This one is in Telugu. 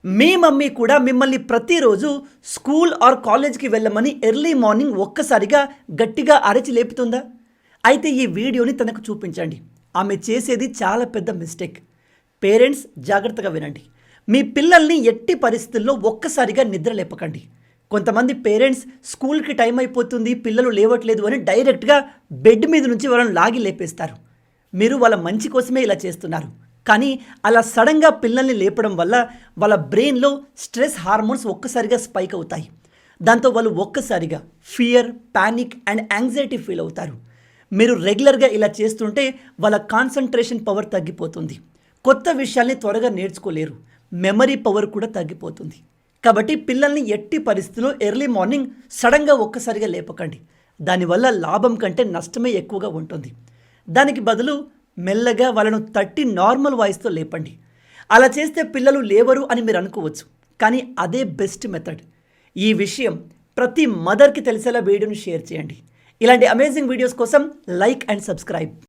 మీ మమ్మీ కూడా మిమ్మల్ని ప్రతిరోజు స్కూల్ ఆర్ కాలేజ్కి వెళ్ళమని ఎర్లీ మార్నింగ్ ఒక్కసారిగా గట్టిగా అరచి లేపుతుందా? అయితే ఈ వీడియోని తనకు చూపించండి. ఆమె చేసేది చాలా పెద్ద మిస్టేక్. పేరెంట్స్ జాగ్రత్తగా వినండి. మీ పిల్లల్ని ఎట్టి పరిస్థితుల్లో ఒక్కసారిగా నిద్ర లేపకండి. కొంతమంది పేరెంట్స్ స్కూల్కి టైం అయిపోతుంది, పిల్లలు లేవట్లేదు అని డైరెక్ట్గా బెడ్ మీద నుంచి వాళ్ళని లాగి లేపేస్తారు. మీరు వాళ్ళ మంచి కోసమే ఇలా చేస్తున్నారు. కానీ అలా సడన్గా పిల్లల్ని లేపడం వల్ల వాళ్ళ బ్రెయిన్లో స్ట్రెస్ హార్మోన్స్ ఒక్కసారిగా స్పైక్ అవుతాయి. దాంతో వాళ్ళు ఒక్కసారిగా fear, panic and anxiety feel అవుతారు. మీరు రెగ్యులర్గా ఇలా చేస్తుంటే వాళ్ళ కాన్సన్ట్రేషన్ పవర్ తగ్గిపోతుంది. కొత్త విషయాల్ని త్వరగా నేర్చుకోలేరు. మెమరీ పవర్ కూడా తగ్గిపోతుంది. కాబట్టి పిల్లల్ని ఎట్టి పరిస్థితుల్లో ఎర్లీ మార్నింగ్ సడన్గా ఒక్కసారిగా లేపకండి. దానివల్ల లాభం కంటే నష్టమే ఎక్కువగా ఉంటుంది. దానికి బదులు మెల్లగా వాళ్ళను తట్టి నార్మల్ వాయిస్తో లేపండి. అలా చేస్తే పిల్లలు లేవరు అని మీరు అనుకోవచ్చు, కానీ అదే బెస్ట్ మెథడ్. ఈ విషయం ప్రతి మదర్కి తెలిసేలా వీడియోని షేర్ చేయండి. ఇలాంటి అమేజింగ్ వీడియోస్ కోసం లైక్ అండ్ సబ్స్క్రైబ్.